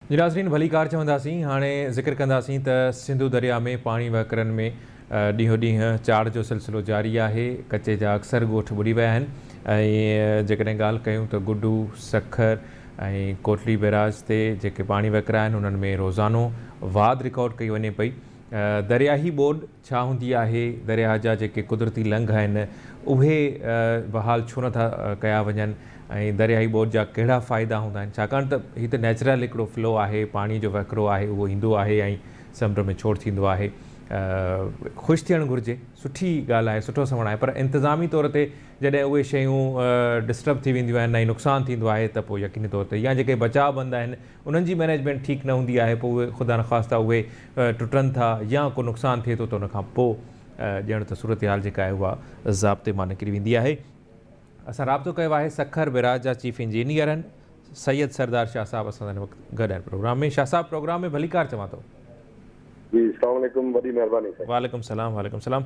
जी नाज़रीन, भली कार चवंदासीं। हाणे ज़िक्र कंदासीं त सिंधु दरिया में पाणी वहकरनि में ॾींहों ॾींहुं चाढ़ जो सिलसिलो जारी आहे। कचे जा अक्सर ॻोठ ॿुॾी विया आहिनि ऐं जेकॾहिं ॻाल्हि कयूं त गुडू, सखर ऐं कोटली बैराज ते जेके पाणी वहकिरा आहिनि उन्हनि में रोज़ानो वाध रिकॉर्ड कई वञे पई। दरियाही ॿोॾि छा हूंदी आहे, दरिया जा जेके कुदरती लंघ आहिनि उहे बहाल छो नथा कया वञनि ऐं दरियाही ॿोॾि जा कहिड़ा फ़ाइदा हूंदा आहिनि, छाकाणि त हीअ त नेचुरल हिकिड़ो फ्लो आहे, पाणी जो वहिकिरो आहे, उहो ईंदो आहे ऐं समुंड में छोड़ थींदो आहे। ख़ुशि थियणु घुरिजे, सुठी ॻाल्हि आहे, सुठो सवण आहे, पर इंतिज़ामी तौर ते जॾहिं उहे शयूं डिस्टर्ब थी वेंदियूं आहिनि ऐं नुक़सानु थींदो आहे त पोइ यकीनी तौर ते या जेके बचाव बंद आहिनि उन्हनि जी मैनेजमेंट ठीकु न हूंदी आहे, पोइ उहे ख़ुदा नख़्वास्ता उहे टुटनि था या को नुक़सानु थिए थो त उनखां पोइ ॼण त सूरत हाल जेका आहे उहा ज़ाब्ते मां निकिरी वेंदी आहे। असां राब्तो कयो आहे सखर बैराज जा चीफ इंजीनियर आहिनि सैयद सरदार शाह साहब असां हिन वक़्तु गॾु आहिनि प्रोग्राम में। शाह साहब, प्रोग्राम में भली कार चवां थो। जी, अस्सलाम वालेकुम, वॾी महिरबानी साईं। वालेकुम सलाम, वालेकुम सलाम।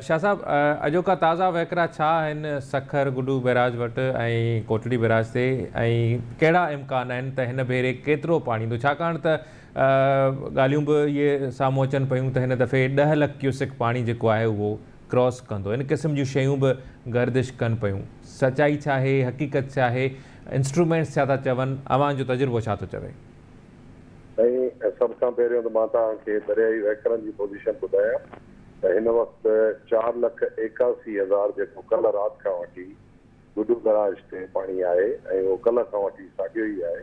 शाह साहब, अॼोका ताज़ा वहकिरा छा आहिनि सखर गुडू बैराज वटि ऐं कोटली बैराज ते, ऐं कहिड़ा इम्कान आहिनि त हिन भेरे केतिरो पाणी ईंदो, छाकाणि त ॻाल्हियूं बि इहे साम्हूं अचनि पियूं त हिन दफ़े 10 लाख क्यूसिक पाणी जेको आहे उहो क्रॉस कंदो, इन क़िस्म जूं शयूं बि गर्दिश कनि पियूं। सचाई छा आहे, हक़ीक़त छा आहे, इंस्ट्रूमेंट्स छा था चवनि, अवां जो तजुर्बो छा थो चवे? ऐं सभ खां पहिरियों त मां तव्हांखे दरियाई वहकरनि जी पोज़ीशन ॿुधायां त हिन वक़्तु 4,81,000 जेको कल्ह राति खां वठी गुडू बैराज ते पाणी आहे ऐं उहो कल्ह खां वठी साॻियो ई आहे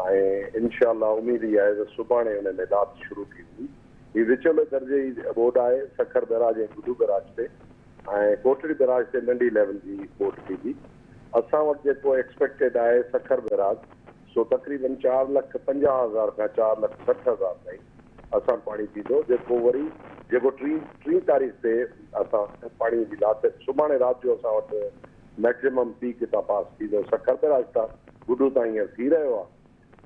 ऐं इनशाअल्लाह उमेद ई आहे त सुभाणे हुन में राति शुरू थींदी। हीअ विचोले दर्जे जी ॿोॾि आहे सखर बैराज ऐं गुडू बैराज ते, ऐं कोटली बैराज ते नंढी लेवल जी ॿोॾि थींदी। असां वटि जेको एक्सपेक्टेड आहे सखर बैराज सो तक़रीबन 4,50,000 खां 4,60,000 ताईं असां पाणी थींदो, जेको टीं तारीख़ ते असां पाणी जी लात सुभाणे राति जो असां वटि मैक्सिमम पीक हितां पास थींदो। सखर बैराज तां गुडू तां हींअर थी रहियो आहे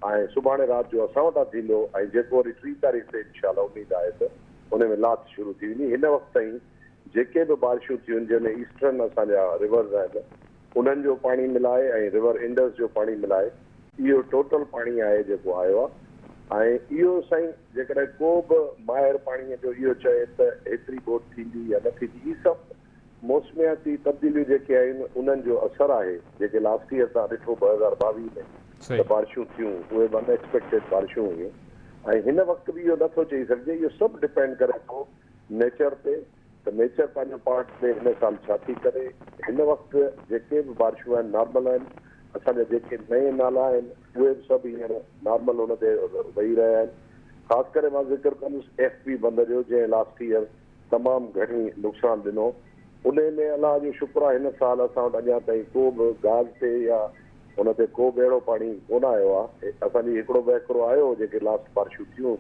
ऐं सुभाणे राति जो असां वटां थींदो ऐं जेको वरी 3 तारीख़ ते इनशाअल्लाह उमेद आहे त हुन में लात शुरू थी वेंदी। हिन वक़्त ताईं जेके बि बारिशूं थियूं आहिनि जंहिंमें ईस्टर्न असांजा रिवर्स आहिनि उन्हनि जो पाणी मिलाए ऐं रिवर इंडस जो पाणी मिलाए इहो टोटल पाणी आहे जेको आयो आहे। ऐं इहो साईं जेकॾहिं को बि माहिर पाणीअ जो इहो चए त एतिरी ॿोॾि थींदी या न थींदी, इहे सभु मौसमियाती तब्दीलियूं जेके आहिनि उन्हनि जो असरु आहे। जेके लास्ट ईयर तव्हां ॾिठो 2022 में त बारिशूं थियूं उहे अनएक्सपेक्टेड बारिशूं हुयूं ऐं हिन वक़्तु बि इहो नथो चई सघिजे। इहो सभु डिपेंड करे थो नेचर ते त नेचर पंहिंजो पार्ट में हिन साल छा थी करे। हिन वक़्तु जेके बि बारिशूं आहिनि नॉर्मल आहिनि, असांजा जेके नए नाला आहिनि उहे बि सभु हींअर नॉर्मल हुन ते वेही रहिया आहिनि। ख़ासि करे मां ज़िक्र कंदुसि FP बंद जो, जंहिं लास्ट ईयर तमामु घणी नुक़सानु ॾिनो। उन में अलाह जो शुक्र आहे हिन साल असां वटि अञा ताईं को बि गाज़ ते या हुन ते को बि अहिड़ो पाणी कोन आयो आहे। असांजी हिकिड़ो वहकिरो आयो जेके लास्ट बारिशूं थियूं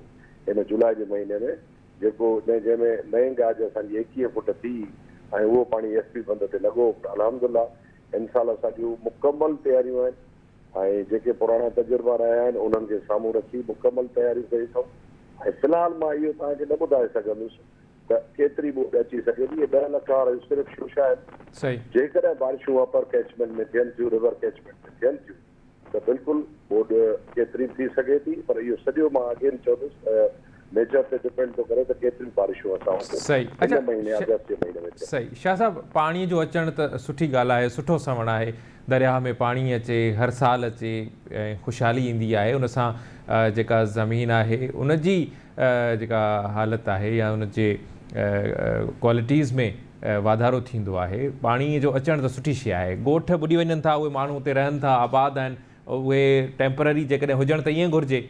हिन जुलाई जे महीने में, जेको जंहिंमें नए गाज असांजी 21 फुट थी ऐं उहो पाणी FP बंद ते लॻो। अल्हम्दुलिल्लाह इन साल असांजूं मुकमल तयारियूं आहिनि ऐं जेके पुराणा तजुर्बा रहिया आहिनि उन्हनि खे साम्हूं रखी मुकमल तयारियूं कयूं अथऊं। ऐं फ़िलहालु मां इहो तव्हांखे न ॿुधाए सघंदुसि त केतिरी ॿोॾि अची सघे थी। इहे 10 लाख वारा सिर्फ़ु शोशा आहिनि। जेकॾहिं बारिशूं अपर कैचमेंट में थियनि थियूं, रिवर कैचमेंट में थियनि थियूं त बिल्कुलु ॿोॾि केतिरी थी सघे थी, पर इहो सॼो मां अगेन चवंदुसि नेचर ते डिपेंड थो करे त केतिरियूं बारिशूं असां वटि हिन महीने अगस्त जे महीने में। सही। शाह साहब, पाणीअ जो अचणु त सुठी ॻाल्हि आहे, सुठो सवण आहे, दरिया में पाणी अचे, हर साल अचे ऐं ख़ुशहाली ईंदी आहे। उन सां जेका ज़मीन आहे उनजी जेका हालत आहे या उनजे क्वालिटीज़ में वाधारो थींदो आहे। पाणीअ जो अचणु त सुठी शइ आहे। ॻोठ ॿुॾी वञनि था, उहे माण्हू हुते रहनि था, आबाद आहिनि, उहे टेम्पररी जेकॾहिं हुजनि त ईअं घुरिजे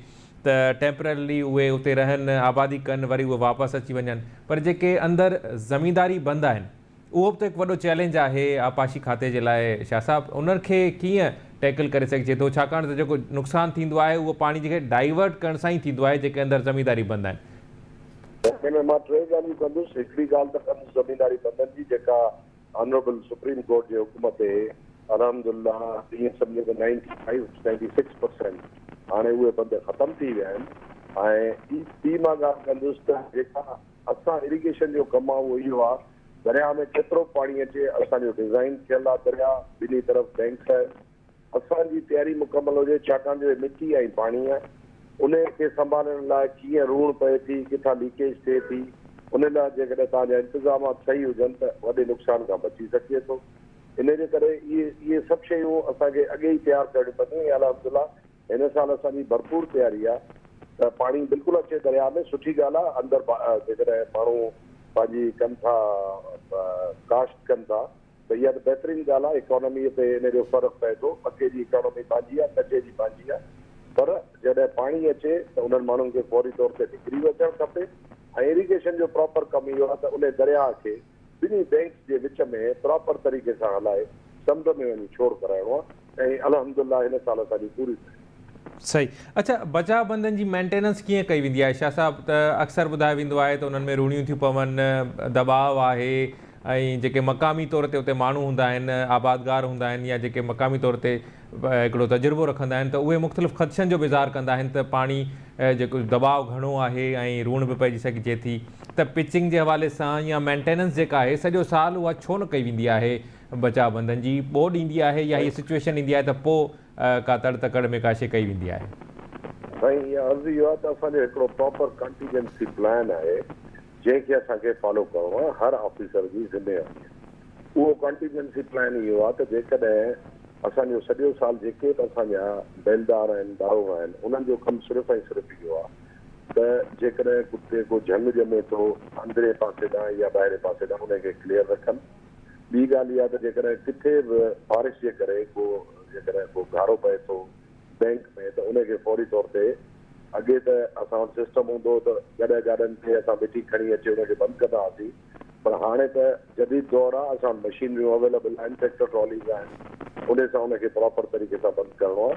त टेम्पररी उहे उते रहनि, आबादी कनि, वरी उहे वापसि अची वञनि। पर जेके अंदरि ज़मींदारी बंद आहिनि उहो बि त हिकु वॾो चैलेंज आहे आपाशी खाते जे लाइ। शाह साहब, उनखे कीअं टैकल करे सघिजे थो, छाकाणि त जेको नुक़सानु थींदो आहे उहो पाणी खे डाइवर्ट करण सां ई थींदो आहे जेके अंदरि ज़मींदारी बंद आहिनि। हिन मां 3 ॻाल्हियूं कंदुसि। हिकिड़ी ॻाल्हि त कंदुसि ज़मींदारी बंदनि जी, जेका ऑनरेबल सुप्रीम कोर्ट जे हुकुम ते अल्हम्दुलिल्लाह ईअं सम्झो त 95-96% हाणे उहे बंद ख़तमु थी विया आहिनि। ऐं ॿी मां ॻाल्हि कंदुसि त जेका असां इरिगेशन जो कमु आहे उहो इहो आहे, दरिया में केतिरो पाणी अचे असांजो डिज़ाइन थियल आहे। दरिया ॿिन्ही तरफ़ बैंक आहे, असांजी तयारी मुकमल हुजे, छाकाणि जो मिटी ऐं पाणी आहे उन खे संभालण लाइ कीअं रूण पए थी, किथां लीकेज थिए थी, उन लाइ जेकॾहिं तव्हांजा इंतज़ामात सही हुजनि त वॾे नुक़सान खां बची सघिजे थो। इन जे करे इहे सभु शयूं असांखे अॻे ई तयारु करणियूं पवंदियूं। अल्हम्दुलिल्लाह हिन साल असांजी भरपूर तयारी आहे त पाणी बिल्कुलु अचे दरिया में, सुठी ॻाल्हि आहे। अंदरि जेकॾहिं माण्हू पंहिंजी कनि था काश्त कनि था त इहा त बहितरीनु ॻाल्हि आहे। इकोनॉमीअ ते इन जो फ़र्क़ु पए थो। पके जी इकोनॉमी पंहिंजी आहे, कचे जी पंहिंजी आहे, पर जॾहिं पाणी अचे त उन्हनि माण्हुनि खे फौरी तौर ते निकिरी अचणु खपे। ऐं इरिगेशन जो प्रॉपर कमु इहो आहे त उन दरिया खे ॿिन्ही बैंक्स जे विच में प्रॉपर तरीक़े सां हलाए समुंड में वञी छोड़ कराइणो आहे। ऐं अल्हम्दुलिल्लाह हिन साल असांजी पूरी सही। अच्छा, बचाव बंधनि जी मेंटेनेंस कीअं कई वेंदी आहे शाह साहब? त अक्सर ॿुधायो वेंदो आहे त उन्हनि में रूणियूं थियूं पवनि, दबाव आहे, ऐं जेके मक़ामी तौर ते उते माण्हू हूंदा आहिनि, आबादगार हूंदा आहिनि, या जेके मक़ामी तौर ते हिकिड़ो तजुर्बो रखंदा आहिनि, त उहे मुख़्तलिफ़ ख़दशनि जो बि इज़हार कंदा आहिनि त पाणी जेको दबाव घणो आहे ऐं रूण बि पइजी सघिजे थी। त पिचिंग जे हवाले सां या मेंटेनेंस जेका आहे सॼो साल उहा छो न कई वेंदी आहे बचाव बंधनि जी? ॿोॾ ईंदी आहे या हीअ सिचुएशन ईंदी आहे त पोइ का तड़ तकड़ में का शइ कई वेंदी आहे? साईं, इहा अर्ज़ु इहो आहे त असांजो हिकिड़ो प्रॉपर कंटीजेंसी प्लान आहे जंहिंखे असांखे फॉलो करिणो आहे। हर ऑफिसर जी ज़िमेवारी आहे। उहो कंटीजेंसी प्लान इहो आहे त जेकॾहिं असांजो सॼो साल जेके बि असांजा बेलदार आहिनि, दारोगा आहिनि, उन्हनि जो कमु सिर्फ़ु ऐं सिर्फ़ु इहो आहे त जेकॾहिं कुते को झंग ॼमे थो अंदरे पासे ॾांहुं या ॿाहिरे पासे ॾांहुं उनखे क्लियर रखनि। ॿी ॻाल्हि इहा त जेकॾहिं किथे बि बारिश जे करे जेकॾहिं को गारो पए थो बैंक में त उनखे फौरी तौर ते, अॻे त असां वटि सिस्टम हूंदो हो त जॾहिं गाॾनि खे असां मिटी खणी अचे उनखे बंदि कंदा हुआसीं, पर हाणे त जदीद दौर आहे। असां मशीनरियूं अवेलेबल आहिनि, ट्रैक्टर ट्रॉलीज़ आहिनि, उन सां उनखे प्रॉपर तरीक़े सां बंदि करिणो आहे।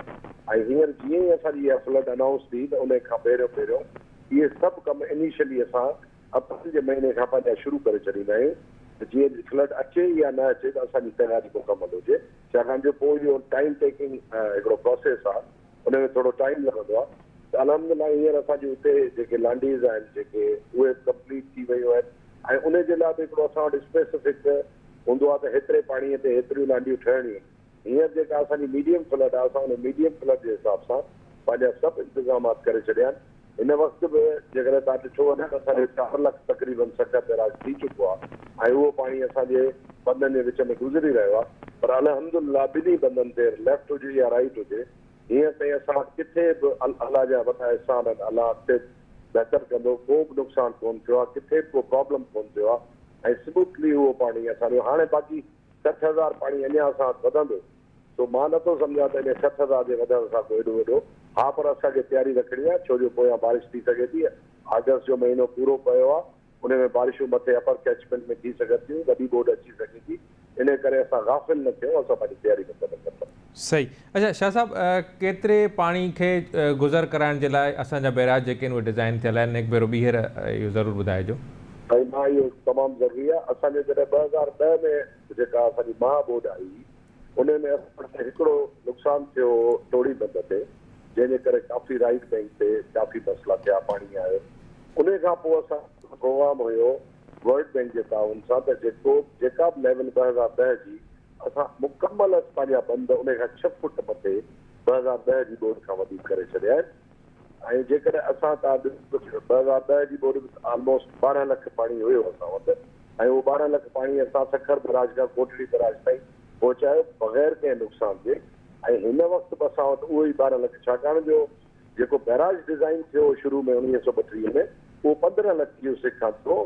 ऐं हींअर जीअं ई असांजी इहा फ्लड अनाउंस थी त उन खां पहिरियों इहे सभु कम इनिशियली असां अप्रैल जे महीने खां पंहिंजा शुरू करे छॾींदा आहियूं त जीअं फ्लड अचे या न अचे त असांजी तयारी मुकमल हुजे। छाकाणि जो पोइ इहो टाइम टेकिंग हिकिड़ो प्रोसेस आहे, उन में थोरो टाइम लॻंदो आहे। त अल्हम्दुलिल्लाह हींअर असांजी हुते जेके लांडीज़ आहिनि जेके उहे कंप्लीट थी वियूं आहिनि। ऐं उन जे लाइ बि हिकिड़ो असां वटि स्पेसिफिक हूंदो आहे त हेतिरे पाणीअ ते हेतिरियूं लांडियूं ठहणियूं। हींअर जेका असांजी मीडियम फ्लड आहे, असां उन मीडियम फ्लड जे हिसाब सां पंहिंजा सभु इंतज़ामात करे छॾिया आहिनि। हिन वक़्तु बि जेकॾहिं तव्हां ॾिठो वञे त असांजो 4 लख तक़रीबन सखर बैराज थी चुको आहे ऐं उहो पाणी असांजे बंधनि जे विच में गुज़री रहियो आहे। पर अल्हम्दुलिल्लाह ॿिन्ही बंधनि ते लेफ्ट हुजे या राइट हुजे, हीअं ताईं असां किथे बि अलाह जा वॾा एहसान आहिनि, अलाह अॻिते बहितर कंदो, को बि नुक़सानु कोन थियो आहे, किथे बि को प्रॉब्लम कोन थियो आहे ऐं स्मूथली उहो पाणी असांजो। हाणे बाक़ी 60,000 पाणी अञा असां वटि वधंदो, तो मां नथो सम्झां त इन 60,000 जे वधण सां को एॾो वॾो हा, पर असांखे तयारी रखणी आहे छो जो पोयां बारिश थी सघे थी। अगस्त जो महीनो पूरो पियो आहे, उन में बारिशूं मथे अपर कैचमेंट में थी सघनि थियूं, वॾी बोड अची सघे थी। इन करे असां गाफ़िल न थियूं, असां पंहिंजी तयारी मुकमल कंदा। सही। अच्छा शाह साहब, केतिरे पाणी खे गुज़र कराइण जे लाइ असांजा बैराज जेके आहिनि उहे डिज़ाइन थियल आहिनि? हिकु भेरो ॿीहर इहो ज़रूरु ॿुधाइजो। भई मां इहो तमामु ज़रूरी आहे। असांजे जॾहिं 2010 में जेका असांजी महा बोड आई, उन में असांखे हिकिड़ो नुक़सानु थियो टोड़ी बंद ते, जंहिंजे करे काफ़ी राइट बैंक ते काफ़ी मसइला थिया, पाणी आयो। उन खां पोइ असां प्रोग्राम हुयो वर्ल्ड बैंक जे ताउन सां त जेका बि लेवल 2010 जी असां मुकमल पंहिंजा बंद उन खां 6 फुट मथे 2010 जी बोड खां वधीक करे छॾिया आहिनि। ऐं जेकॾहिं असां तव्हां 2010 जी बोड ऑलमोस्ट 12 लख पाणी हुयो असां वटि, ऐं उहो 12 लख पाणी असां सखर बैराज खां कोटड़ी बैराज ताईं पहुचायो बग़ैर कंहिं नुक़सान जे। ऐं हिन वक़्तु बि असां वटि उहो ई 12 लख, छाकाणि जो जेको बैराज डिज़ाइन थियो शुरू में 1932 में, उहो 15 लख क्यूसेक खां थियो,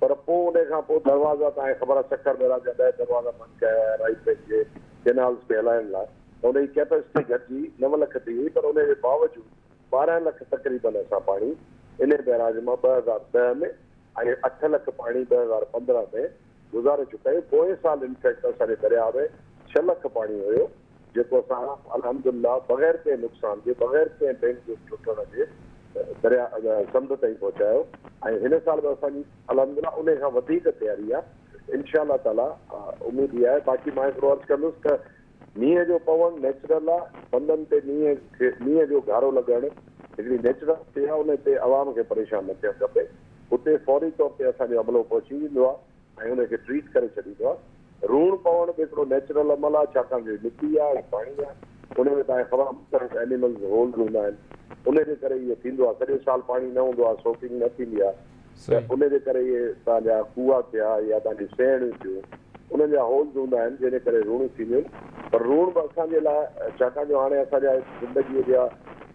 पर पोइ उन खां पोइ दरवाज़ा तव्हांखे ख़बर आहे सखर बैराज जा 10 दरवाज़ा बंदि कया राइट बैंक जे कैनाल्स खे हलाइण लाइ, त उनजी कैपेसिटी घटिजी 9 लख थी वई। पर उन जे बावजूदि 12 लख तक़रीबन असां पाणी इन बैराज मां 2010 में ऐं 8 लख पाणी 2015 में गुज़ारे चुका आहियूं। पोएं साल इनफैक्ट असांजे दरिया में 6 लख पाणी हुयो, जेको असां अल्हम्दुलिल्लाह बग़ैर कंहिं नुक़सान जे, बग़ैर कंहिं बैंक जो टुटण जे दरिया समुंड ताईं पहुचायो। ऐं हिन साल बि असांजी अल्हम्दुलिल्लाह उन खां वधीक तयारी आहे, इंशाअल्लाह ताला उमेद इहा आहे। बाक़ी मां हिकिड़ो अर्ज़ु कंदुसि त मींहं जो पवणु नेचुरल आहे, बंधनि ते मींहं जो गारो लॻणु हिकिड़ी नेचुरल शइ आहे, उन ते आवाम खे परेशान न थियणु खपे। उते फौरी तौर ते असांजो अमलो पहुची वेंदो आहे ऐं हुनखे ट्रीट करे छॾींदो आहे। रूण पवणु बि हिकिड़ो नेचुरल अमल आहे, छाकाणि जो मिटी आहे, पाणी आहे, उन में तव्हांखे ख़बर मुख़्तलिफ़ एनिमल्स होल्ड हूंदा आहिनि, उन जे करे इहो थींदो आहे। सॼो साल पाणी न हूंदो आहे, सोकिंग न थींदी आहे, त उन जे करे इहे तव्हांजा खूह थिया या तव्हांजी सेणियूं थियूं, उन्हनि जा होल्स हूंदा आहिनि जंहिंजे करे रूणियूं थींदियूं आहिनि। पर रूण बि असांजे लाइ, छाकाणि जो हाणे असांजा ज़िंदगीअ जा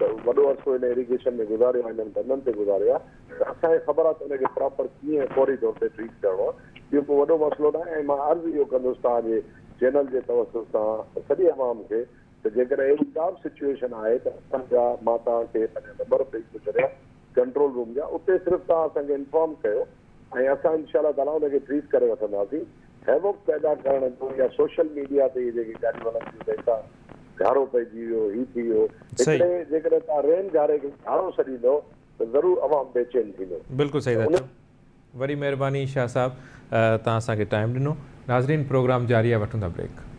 वॾो अरसो हिन इरिगेशन में गुज़ारियो आहे, हिननि धंधनि ते गुज़ारियो आहे, त असांखे ख़बर आहे त हुनखे प्रॉपर कीअं फौरी तौर ते ट्रीट करिणो आहे। इहो को वॾो मसइलो न आहे। ऐं मां अर्ज़ु इहो कंदुसि तव्हांजे चैनल जे तवसुल सां सॼी अवाम खे त जेकॾहिं अहिड़ी का बि सिचुएशन आहे त असांजा, मां तव्हांखे पंहिंजा नंबर ॾेई थो छॾियां कंट्रोल रूम जा, उते सिर्फ़ु तव्हां असांखे इंफॉर्म कयो ऐं असां इनशाला ताला हुनखे ट्रीट करे वठंदासीं। हैवॉक पैदा करण जो या सोशल मीडिया ते जेकी ॻाल्हियूं हलनि थियूं, तंहिंसां घारो पइजी वियो, ही थी वियो, हिकिड़े जेकॾहिं तव्हां रेन घारे खे घारो छॾींदो त ज़रूरु अवाम बेचैन थींदो। बिल्कुलु सही था चओ। वॾी महिरबानी शाह साहब, तव्हां असांखे टाइम ॾिनो। नाज़रीन, प्रोग्राम जारी आहे, वठूं था ब्रेक।